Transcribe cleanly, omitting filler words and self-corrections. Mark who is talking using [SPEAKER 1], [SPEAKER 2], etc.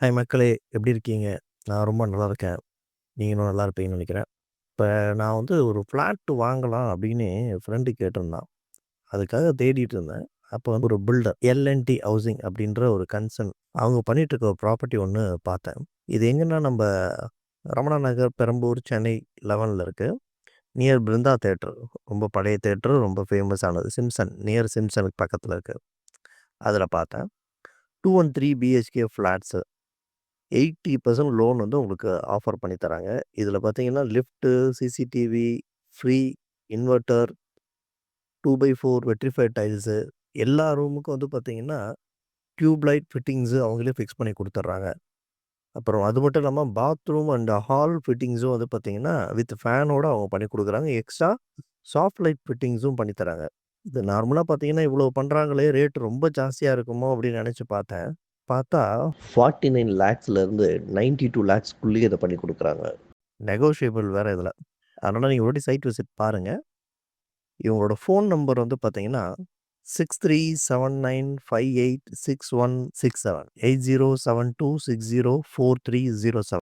[SPEAKER 1] Hi மக்களே! எப்படி இருக்கீங்க? நான் ரொம்ப நல்லா இருக்கேன். நீங்களும் நல்லா இருப்பீங்கன்னு நெனைக்கிறேன். இப்ப நான் வந்து ஒரு ஃப்ளாட் வாங்கலாம் அப்படின்னு என் ஃப்ரெண்டு கேட்டிருந்தான். அதுக்காக தேடிட்டு இருந்தேன். அப்போ வந்து ஒரு பில்டர் எல்&டி ஹவுசிங் அப்படின்ற ஒரு கன்சர்ன் அவங்க பண்ணிட்டு இருக்க ஒரு ப்ராப்பர்ட்டி ஒண்ணு பார்த்தேன். இது எங்கன்னா நம்ப ரமணா நகர், பெரம்பூர், சென்னை 11ல இருக்கு. Near Brinda theatre. ரொம்ப பழைய தியேட்டர். ரொம்ப ஃபேமஸ் ஆனது. சிம்ப்சன் நியர் சிம்ப்சனுக்கு பக்கத்தில இருக்கு. அதில பார்த்தேன். 2 அண்ட் 3 பிஹெச்கே ஃப்ளாட்ஸ் 80% லோன் வந்து உங்களுக்கு ஆஃபர் பண்ணி தராங்க. இதில பார்த்தீங்கன்னா, lift, CCTV, free inverter, 2/4 vitrified tiles எல்லா ரூமுக்கும் வந்து பார்த்தீங்கன்னா, டியூப் லைட் ஃபிட்டிங்ஸு அவங்களே ஃபிக்ஸ் பண்ணி குடுத்துடுறாங்க. அப்புறம் அது மட்டும் இல்லாம பாத்ரூம் அண்ட் ஹால் ஃபிட்டிங்ஸும் வந்து பார்த்தீங்கன்னா, வித் ஃபேனோட அவங்க பண்ணி குடுக்குறாங்க. எக்ஸ்ட்ரா சாஃப்ட் லைட் ஃபிட்டிங்ஸும் பண்ணி தராங்க. இது நார்மலா பார்த்தீங்கன்னா, இவ்வளோ பண்றாங்களே ரேட் ரொம்ப ஜாஸ்தியா இருக்குமோ அப்படின்னு நெனச்சு பார்த்தேன். பார்த்தா 49 லேக்ஸ்லேருந்து 92 லேக்ஸ்க்குள்ளேயே இத பண்ணி குடுக்குறாங்க. நெகோஷியபிள் வேற இதில. அதனால நீங்க ஒரு வாட்டி சைட் விசிட் பாருங்க. இவங்களோட ஃபோன் நம்பர் வந்து பார்த்தீங்கன்னா, 6379586167 8072604307